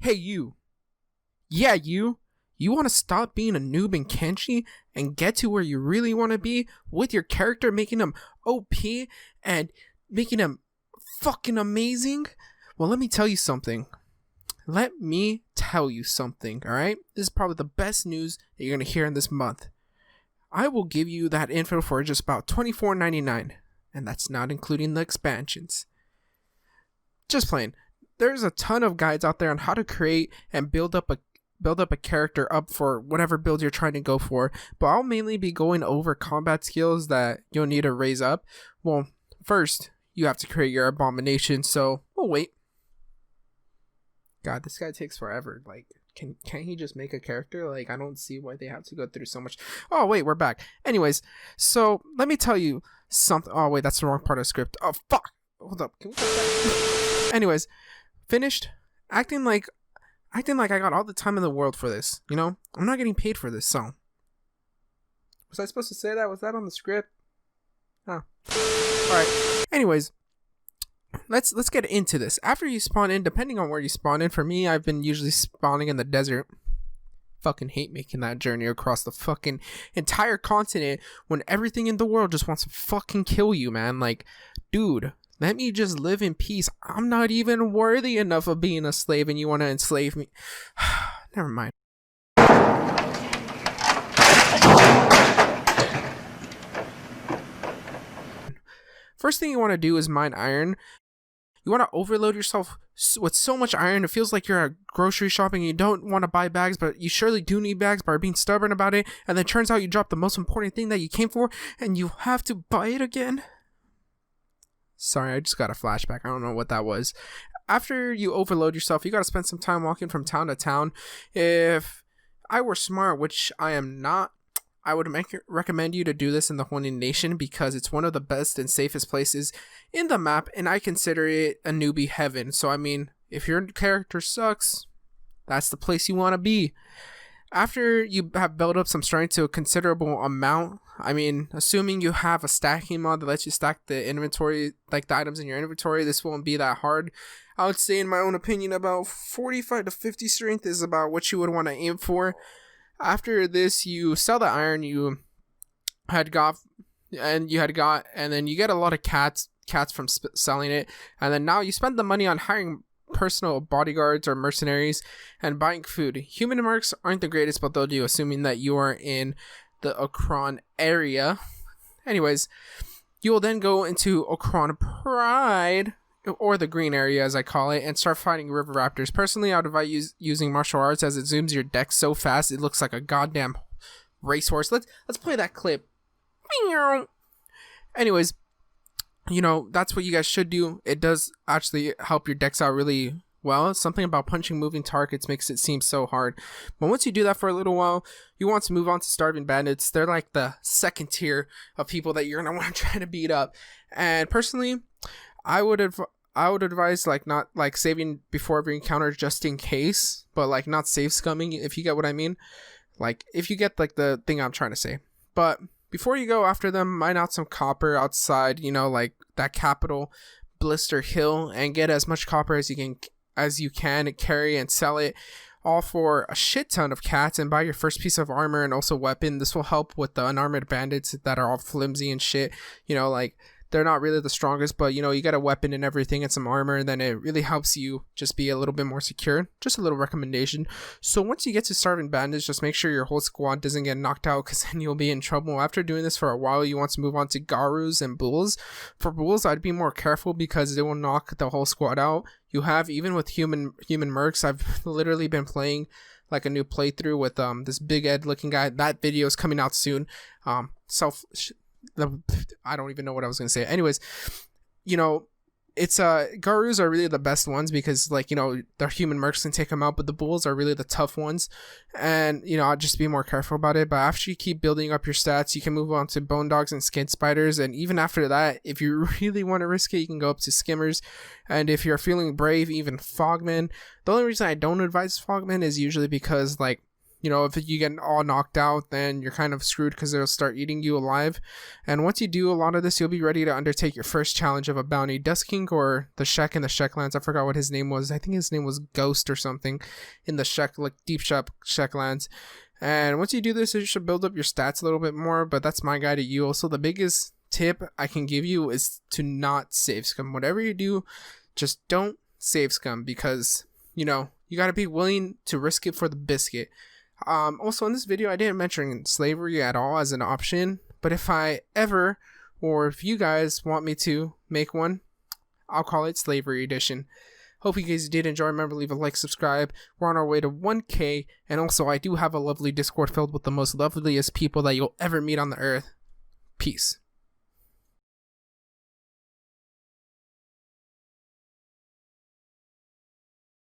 Hey you. Yeah, you. You want to stop being a noob in Kenshi and get to where you really want to be with your character, making him OP and making him fucking amazing? Well, let me tell you something. Alright? This is probably the best news that you're going to hear in this month. I will give you that info for just about $24.99, and that's not including the expansions. Just playing. There's a ton of guides out there on how to create and build up a character up for whatever build you're trying to go for, but I'll mainly be going over combat skills that you'll need to raise up. Well, first, you have to create your abomination, so we'll wait. God, this guy takes forever. Like, can't he just make a character? Like, I don't see why they have to go through so much. Oh, wait, we're back. Anyways, so let me tell you something. Oh, wait, that's the wrong part of the script. Oh, fuck. Hold up. Can we cut that? Anyways, finished acting like I got all the time in the world for this. You know, I'm not getting paid for this, so. Was I supposed to say that? Was that on the script? Oh. Alright. Anyways, let's get into this. After you spawn in, depending on where you spawn in, for me, I've been usually spawning in the desert. Fucking hate making that journey across the fucking entire continent when everything in the world just wants to fucking kill you, man. Like, dude, let me just live in peace. I'm not even worthy enough of being a slave and you want to enslave me. Never mind. First thing you want to do is mine iron. You want to overload yourself with so much iron. It feels like you're at grocery shopping and you don't want to buy bags, but you surely do need bags by being stubborn about it. And then turns out you dropped the most important thing that you came for and you have to buy it again. Sorry, I just got a flashback. I don't know what that was. After you overload yourself, you got to spend some time walking from town to town. If I were smart, which I am not, I would recommend you to do this in the Honin Nation because it's one of the best and safest places in the map, and I consider it a newbie heaven. So, I mean, if your character sucks, that's the place you want to be. After you have built up some strength to a considerable amount, I mean, assuming you have a stacking mod that lets you stack the inventory, like the items in your inventory, this won't be that hard. I would say, in my own opinion, about 45 to 50 strength is about what you would want to aim for. After this, you sell the iron you had got, and then you get a lot of cats from selling it, and then now you spend the money on hiring personal bodyguards or mercenaries and buying food. Human mercs aren't the greatest, but they'll do, assuming that you are in the Okran area. Anyways, you will then go into Okran Pride, or the green area as I call it, and start fighting river raptors. Personally, I would advise using martial arts as it zooms your deck so fast it looks like a goddamn racehorse. Let's play that clip. Anyways, you know, that's what you guys should do. It does actually help your decks out really well. Something about punching moving targets makes it seem so hard. But once you do that for a little while, you want to move on to starving bandits. They're like the second tier of people that you're going to want to try to beat up. And personally, I would advise like not like saving before every encounter just in case, but like not save scumming, if you get what I mean. Like if you get like the thing I'm trying to say. But before you go after them, mine out some copper outside, you know, like that capital Blister Hill, and get as much copper as you can carry and sell it all for a shit ton of cats, and buy your first piece of armor and also weapon. This will help with the unarmored bandits that are all flimsy and shit, you know, like they're not really the strongest, but you know, you got a weapon and everything and some armor, and then it really helps you just be a little bit more secure. Just a little recommendation. So once you get to starving bandits, just make sure your whole squad doesn't get knocked out, because then you'll be in trouble. After doing this for a while, you want to move on to Garus and Bulls. For Bulls, I'd be more careful because they will knock the whole squad out. You have, even with human mercs, I've literally been playing like a new playthrough with this big Ed looking guy. That video is coming out soon. I don't even know what I was gonna say. Anyways, you know, it's Garus are really the best ones because, like, you know, the human mercs can take them out, but the bulls are really the tough ones, and you know, I'll just be more careful about it. But after you keep building up your stats, you can move on to bone dogs and skin spiders, and even after that, if you really want to risk it, you can go up to skimmers, and if you're feeling brave, even fogmen. The only reason I don't advise fogmen is usually because, like, if you get all knocked out, then you're kind of screwed because they'll start eating you alive. And once you do a lot of this, you'll be ready to undertake your first challenge of a bounty. Dust King or the Shek in the Sheklands, I forgot what his name was. I think his name was Ghost or something in the Shek, like deep Sheklands. And once you do this, you should build up your stats a little bit more, but that's my guide to you. Also, the biggest tip I can give you is to not save scum. Whatever you do, just don't save scum, because, you got to be willing to risk it for the biscuit. Also, in this video, I didn't mention slavery at all as an option, but if I ever, or if you guys want me to make one, I'll call it Slavery Edition. Hope you guys did enjoy. Remember, leave a like, subscribe. We're on our way to 1K. And also, I do have a lovely Discord filled with the most loveliest people that you'll ever meet on the earth. Peace.